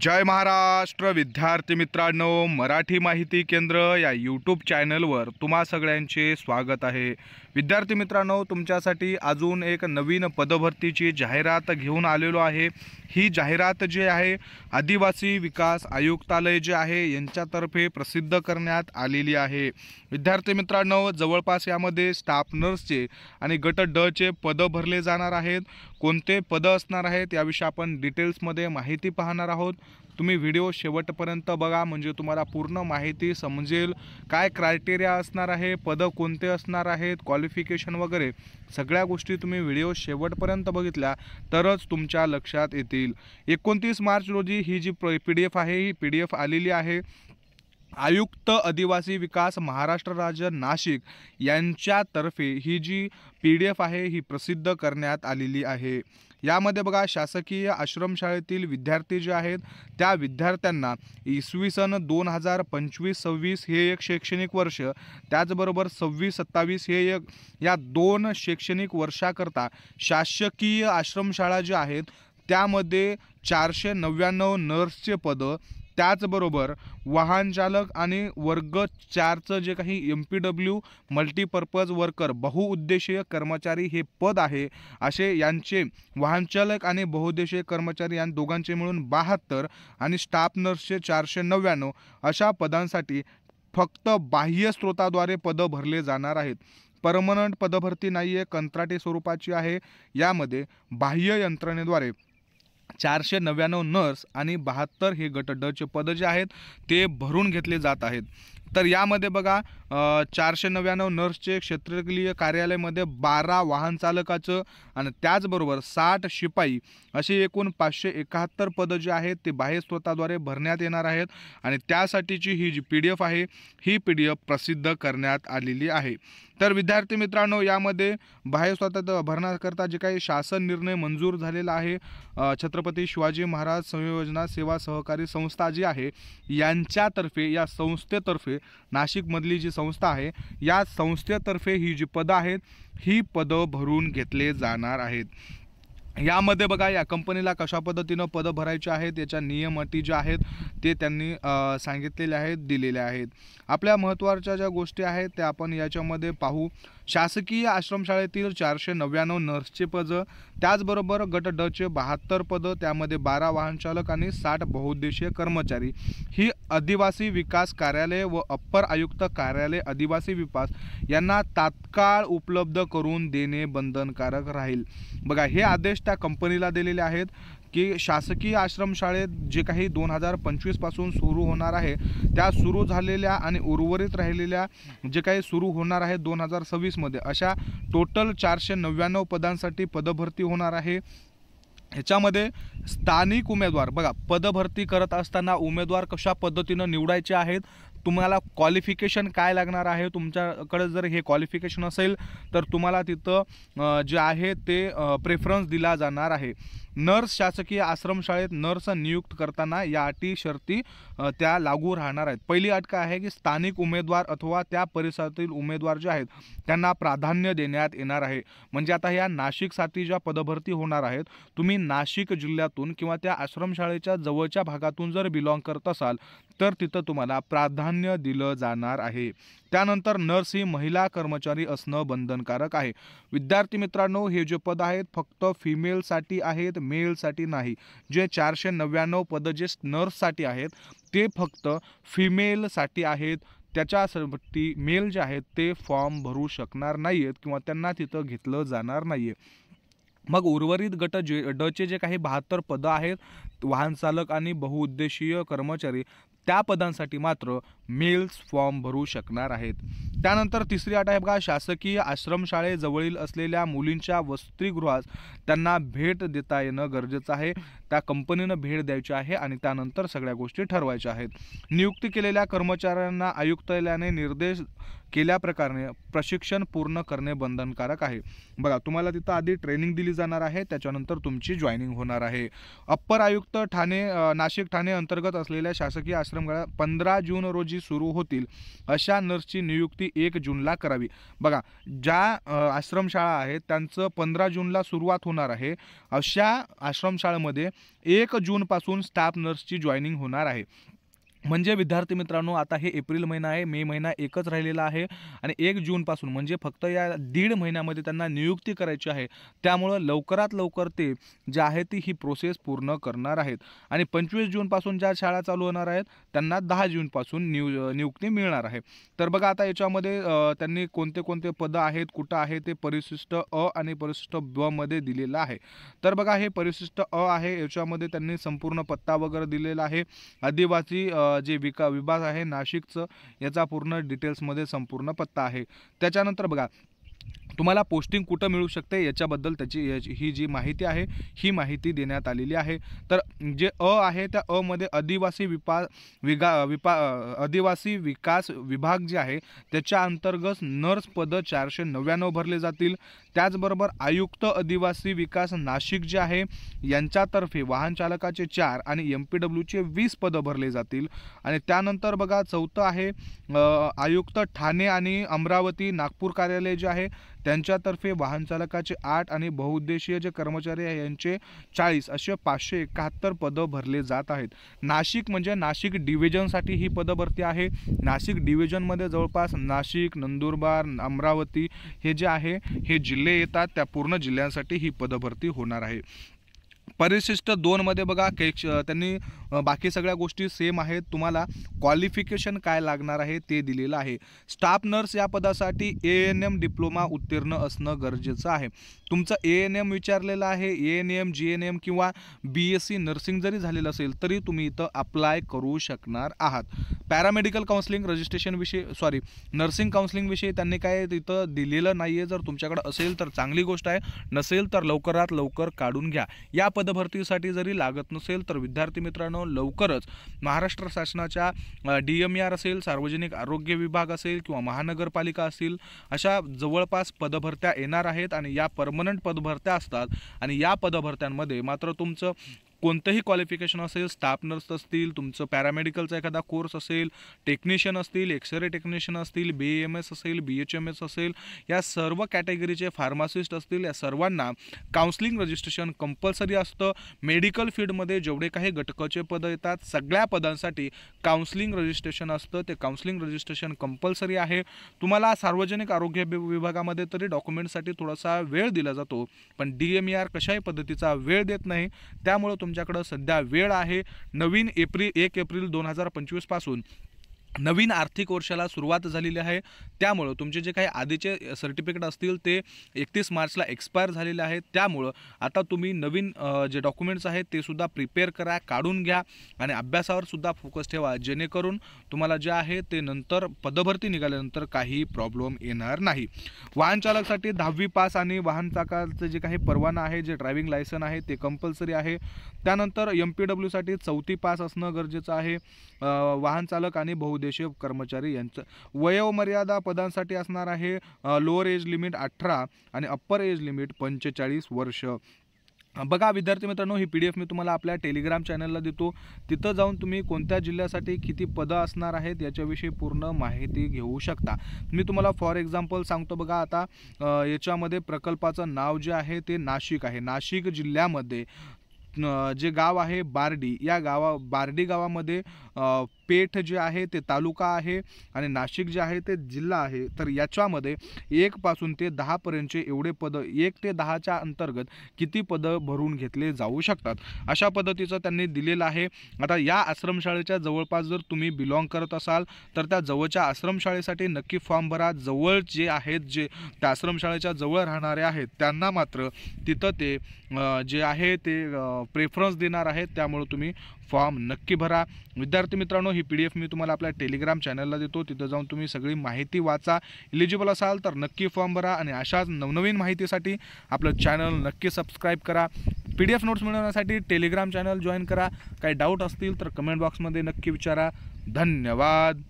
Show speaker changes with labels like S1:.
S1: जय महाराष्ट्र विद्यार्थी मित्रांनो, मराठी माहिती केंद्र या यूट्यूब चॅनलवर तुम्हा सगळ्यांचे स्वागत आहे। विद्यार्थी मित्रांनो, तुमच्यासाठी अजून एक नवीन पदभरतीची जाहिरात घेऊन आलेलो आहे। ही जाहिरात जी आहे आदिवासी विकास आयुक्तालय जे आहे यांच्यातर्फे प्रसिद्ध करण्यात आलेली आहे। विद्यार्थी मित्रांनो, जवळपास यामध्ये स्टाफ नर्सचे आणि गट ड चे पद भरले जाणार आहेत। कोणते पद असणार आहेत याविषयी आपण डिटेल्समध्ये माहिती पाहणार आहोत। तुम्ही व्हिडिओ शेवटपर्यंत बघा, म्हणजे तुम्हाला पूर्ण माहिती समजेल। काय क्रायटेरिया असणार आहे, पद कोणते असणार आहेत, क्वालिफिकेशन वगैरे सगळ्या गोष्टी तुम्ही व्हिडिओ शेवटपर्यंत बघितल्या तरच तुमच्या लक्षात येतील। 29 मार्च रोजी ही जी PDF आहे ही PDF आलेली आहे। आयुक्त आदिवासी विकास महाराष्ट्र राज्य नाशिक यांच्यातर्फे ही जी PDF आहे ही प्रसिद्ध करण्यात आलेली आहे। यामध्ये बघा, शासकीय आश्रमशाळेतील विद्यार्थी जे आहेत त्या विद्यार्थ्यांना इसवी सन 2025-26 हे एक शैक्षणिक वर्ष, त्याचबरोबर 26-27 हे एक, या दोन शैक्षणिक वर्षाकरता शासकीय आश्रमशाळा जे आहेत त्यामध्ये 499 नर्सचे पद, त्याचबरोबर वाहन चालक आणि वर्ग 4चं जे काही MPW मल्टीपर्पज वर्कर बहुउद्देशीय कर्मचारी हे पद आहे, असे यांचे वाहन चालक आणि बहुउद्देशीय कर्मचारी या दोघांचे मिळून 72 आणि स्टाफ नर्सचे 499 अशा पदांसाठी फक्त बाह्य स्रोताद्वारे पद भरले जाणार आहेत। परमनंट पदभरती नाहीये, कंत्राटी स्वरूपाची आहे। यामध्ये बाह्य यंत्रणेद्वारे 499 नर्स आणि 72 हे गट ड चे पद जे आहेत ते भरून घेतले जात आहेत। तर यामध्ये बघा, 499 नर्सचे क्षेत्रीय कार्यालयामध्ये 12 वाहन चालकाचं आणि त्याचबरोबर 60 शिपाई असे एकूण 571 पद जे आहेत ते बाह्य स्रोताद्वारे भरण्यात येणार आहेत। आणि त्यासाठीची ही जी PDF आहे ही PDF प्रसिद्ध करण्यात आलेली आहे। तर विद्यार्थी मित्रांनो, यामध्ये बाह्य स्रोतात भरण्याकरता जे काही शासन निर्णय मंजूर झालेला आहे, छत्रपती शिवाजी महाराज संयोजना सेवा सहकारी संस्था जी आहे यांच्यातर्फे, या संस्थेतर्फे, नाशिकमधली जी संस्था आहे या संस्थेतर्फे ही जी पदं आहेत ही पदं भरून घेतले जाणार आहेत। यामध्ये बघा, या कंपनीला कशा पद्धतीनं पद भरायचे आहेत याच्या नियम अटी जे आहेत ते त्यांनी सांगितलेले आहेत, दिलेले आहेत। आपल्या महत्त्वाच्या ज्या गोष्टी आहेत त्या आपण याच्यामध्ये पाहू। शासकीय आश्रमशाळेतील 499 नर्सचे पद, त्याचबरोबर गट ड चे 72 पद, त्यामध्ये 12 वाहन चालक आणि 60 बहुउद्देशीय कर्मचारी ही आदिवासी विकास कार्यालय व अप्पर आयुक्त कार्यालय आदिवासी विकास यांना तात्काळ उपलब्ध करून देणे बंधनकारक राहील। बघा, हे आदेश त्या कंपनीला दिलेले आहेत की शासकीय आश्रमशाळेत जे काही 2025 पासून सुरू होणार आहे त्या सुरू झालेल्या आणि उर्वरित राहिलेल्या जे काही सुरू होणार आहे 2026 मध्ये अशा टोटल 499 पदांसाठी पदभरती होणार आहे। ह्याच्यामध्ये स्थानिक उमेदवार, बघा, पदभरती करत असताना उमेदवार कशा पद्धतीनं निवडायचे आहेत, तुम्हाला क्वालिफिकेशन काय लागणार आहे, तुमच्याकडे जर हे क्वालिफिकेशन असेल तर तुम्हाला तिथं जे आहे ते प्रेफरन्स दिला जाणार आहे। नर्स शासकीय आश्रमशाळेत नर्स नियुक्त करताना या अटी शर्ती त्या लागू राहणार आहेत। पहिली अट काय आहे की स्थानिक उमेदवार अथवा त्या परिसरातील उमेदवार जे आहेत त्यांना प्राधान्य देण्यात येणार आहे। म्हणजे आता या नाशिकसाठी ज्या पदभरती होणार आहेत, तुम्ही नाशिक जिल्ह्यातून किंवा त्या आश्रमशाळेच्या जवळच्या भागातून जर बिलॉंग करत असाल तर तिथं तुम्हाला प्राधान्य दिलं जाणार आहे। त्यानंतर नर्स ही महिला कर्मचारी असणं बंधनकारक आहे। विद्यार्थी मित्रांनो, हे जे पद आहेत फक्त फिमेलसाठी आहेत, मेलसाठी नाही। जे 499 पद जे नर्ससाठी आहेत ते फक्त फिमेलसाठी आहेत। त्याच्यासाठी मेल जे आहेत ते फॉर्म भरू शकणार नाहीत किंवा त्यांना तिथं घेतलं जाणार नाहीये। मग उर्वरित गट ड चे जे काही 72 पद आहेत, वाहन चालक आणि बहुउद्देशीय कर्मचारी, त्या पदांसाठी मात्र मेल्स फॉर्म भरू शकणार आहेत। त्यानंतर तिसरी अट आहे बघा, शासकीय आश्रमशाळेजवळील असलेल्या मुलींच्या वसतिगृहास त्यांना भेट देता येणं गरजेचं आहे। त्या कंपनीनं भेट द्यायची आहे आणि त्यानंतर सगळ्या गोष्टी ठरवायच्या आहेत। नियुक्ती केलेल्या कर्मचाऱ्यांना आयुक्तालयाने निर्देश केल्याप्रकारे प्रशिक्षण पूर्ण करणे बंधनकारक आहे। बघा, तुम्हाला तिथं आधी ट्रेनिंग दिली जाणार आहे, त्याच्यानंतर तुमची जॉईनिंग होणार आहे। अप्पर आयुक्त ठाणे नाशिक ठाणे अंतर्गत असलेल्या शासकीय आश्रमशाळा 15 जून रोजी सुरू होतील अशा नर्सची नियुक्ती 1 जूनला करावी। बघा, ज्या आश्रमशाळा आहेत त्यांचं 15 जूनला सुरुवात होणार आहे, अशा आश्रमशाळेमध्ये 1 जूनपासून स्टाफ नर्सची जॉईनिंग होणार आहे। म्हणजे विद्यार्थी मित्रांनो, आता हे एप्रिल महिना आहे, मे महिना एकच राहिलेला आहे आणि 1 जूनपासून म्हणजे फक्त या 1.5 महिन्यामध्ये त्यांना नियुक्ती करायची आहे। त्यामुळं लवकरात लवकर ते जे आहे ती ही प्रोसेस पूर्ण करणार आहेत आणि 25 जूनपासून ज्या शाळा चालू होणार आहेत त्यांना 10 जूनपासून नियुक्ती मिळणार आहे। तर बघा आता याच्यामध्ये त्यांनी कोणते कोणते पदं आहेत, कुठं आहे ते परिशिष्ट अ आणि परिशिष्ट ब मध्ये दिलेलं आहे। तर बघा हे परिशिष्ट अ आहे, याच्यामध्ये त्यांनी संपूर्ण पत्ता वगैरे दिलेला आहे। आदिवासी जे विभाग आहे नाशिकचं, याचा पूर्ण डिटेल्समध्ये संपूर्ण पत्ता आहे। त्याच्यानंतर बघा तुम्हाला पोस्टिंग कुठं मिळू शकते याच्याबद्दल ही जी माहिती आहे ही माहिती देण्यात आलेली आहे। तर जे अ आहे त्या अ मध्ये आदिवासी विकास विभाग जे आहे त्याच्या अंतर्गत नर्स पद 499 भरले जातील। त्याचबरोबर आयुक्त आदिवासी विकास नाशिक जे आहे यांच्यातर्फे वाहन चालकाचे 4 आणि MPWचे 20 पदं भरले जातील। आणि त्यानंतर बघा चौथं आहे आयुक्त ठाणे आणि अमरावती नागपूर कार्यालय जे आहे त्यांच्यातर्फे वाहन चालकाचे 8 आणि बहुउद्देशीय जे कर्मचारी आहे यांचे 40 असे 571 पदं भरले जात आहेत। नाशिक म्हणजे नाशिक डिव्हिजनसाठी ही पदभरती आहे। नाशिक डिव्हिजनमध्ये जवळपास नाशिक, नंदुरबार, अमरावती हे जे आहे हे जिल्हे येतात, त्या पूर्ण जिल्ह्यांसाठी ही पदभरती होणार आहे। परिशिष्ट 2 मध्ये बघा त्यांनी बाकी सगळ्या गोष्टी सेम आहेत। तुम्हाला क्वालिफिकेशन काय लागणार आहे ते दिलेलं आहे। स्टाफ नर्स या पदासाठी ANM डिप्लोमा उत्तीर्ण असणं गरजेचं आहे। तुमचं ANM विचारलेलं आहे, ANM GNM किंवा BSc नर्सिंग जरी झालेलं असेल तरी तुम्ही इथं अप्लाय करू शकणार आहात। पॅरामेडिकल काउन्सिलिंग रजिस्ट्रेशन विषयी नर्सिंग काउन्सिलिंग विषयी त्यांनी काय तिथं दिलेलं नाही आहे। जर तुमच्याकडे असेल तर चांगली गोष्ट आहे, नसेल तर लवकरात लवकर काढून घ्या। या पदभरतीसाठी जरी लागत नसेल तर विद्यार्थी मित्रांनो लवकरच महाराष्ट्र शासनाच्या DMER असेल, सार्वजनिक आरोग्य विभाग असेल किंवा महानगरपालिका असेल अशा जवळपास पदभरत्या येणार आहेत आणि या परमनंट पदभरत्या असतात आणि या पदभरत्यांमध्ये मात्र तुमचं कोणतंही क्वालिफिकेशन असेल, स्टाफ नर्स असतील, तुमचं पॅरामेडिकलचा एखादा कोर्स असेल, टेक्निशियन असतील, एक्सरे टेक्निशियन असतील, BAMS असेल, BHMS असेल, या सर्व कॅटेगरीचे फार्मासिस्ट असतील, या सर्वांना काउन्सिलिंग रजिस्ट्रेशन कंपल्सरी असतं। मेडिकल फील्डमध्ये जेवढे काही घटकाचे पदं येतात सगळ्या पदांसाठी काउन्सिलिंग रजिस्ट्रेशन असतं, ते काउन्सिलिंग रजिस्ट्रेशन कंपल्सरी आहे। तुम्हाला सार्वजनिक आरोग्य विभागामध्ये तरी डॉक्युमेंटसाठी थोडासा वेळ दिला जातो, पण DMER कशाही पद्धतीचा वेळ देत नाही। त्यामुळे तुमच्याकडे सध्या वेळ आहे। 1 एप्रिल 2025 पासून नवीन आर्थिक वर्षाला सुरुवात झालेली आहे। त्यामुळे तुमचे जे काही आधीचे सर्टिफिकेट असतील ते 31 मार्चला एक्सपायर झालेले आहेत। त्यामुळे आता तुम्ही नवीन जे डॉक्युमेंट्स आहेत ते सुद्धा प्रिपेअर करा, काढून घ्या आणि अभ्यासावर सुद्धा फोकस ठेवा, जेणेकरून तुम्हाला जे आहे ते नंतर पदभरती निघाल्यानंतर काही प्रॉब्लेम येणार नाही। वाहन चालकासाठी 10वी पास आणि वाहन चालकाचं जे काही परवाना आहे, जे ड्रायव्हिंग लायसन आहे ते कंपल्सरी आहे। त्यानंतर MPW साठी 4थी पास असणं गरजेचं आहे। वाहन चालक आणि बहुउद्देशीय कर्मचारी यांचं वयोमर्यादा पदांसाठी असणार आहे लोअर एज लिमिट 18 आणि अप्पर एज लिमिट 45 वर्ष। बघा विद्यार्थी मित्रांनो, ही PDF मी तुम्हाला आपल्या टेलिग्राम चॅनलला देतो, तिथं जाऊन तुम्ही कोणत्या जिल्ह्यासाठी किती पदं असणार आहेत याच्याविषयी पूर्ण माहिती घेऊ शकता। मी तुम्हाला फॉर एक्झाम्पल सांगतो बघा, आता याच्यामध्ये प्रकल्पाचं नाव जे आहे ते नाशिक आहे। नाशिक जिल्ह्यामध्ये जे गाव आहे बार्डी, या बार्डी गावामध्ये पेठ जे आहे ते तालुका आहे आणि नाशिक जे आहे ते जिल्हा आहे। तर याच्यामध्ये 1 पासून ते 10 पर्यंतचे एवढे पदं, 1 ते 10च्या अंतर्गत किती पदं भरून घेतले जाऊ शकतात अशा पद्धतीचं त्यांनी दिलेलं आहे। आता या आश्रमशाळेच्या जवळपास जर तुम्ही बिलॉंग करत असाल तर त्या जवळच्या आश्रमशाळेसाठी नक्की फॉर्म भरा। जवळ जे आहेत, जे त्या आश्रमशाळेच्या जवळ राहणारे आहेत त्यांना मात्र तिथं ते जे आहे ते प्रेफरन्स देणार आहेत, त्यामुळे तुम्ही फॉर्म नक्की भरा। विद्यार्थी मित्रांनो, ही PDF मी तुम्हाला आपल्या टेलिग्राम चॅनलला देतो, तिथं जाऊन तुम्ही सगळी माहिती वाचा। एलिजिबल असाल तर नक्की फॉर्म भरा आणि अशाच नवनवीन माहितीसाठी आपलं चॅनल नक्की सबस्क्राईब करा। PDF नोट्स मिळवण्यासाठी टेलिग्राम चॅनल जॉईन करा। काही डाऊट असतील तर कमेंट बॉक्समध्ये नक्की विचारा। धन्यवाद।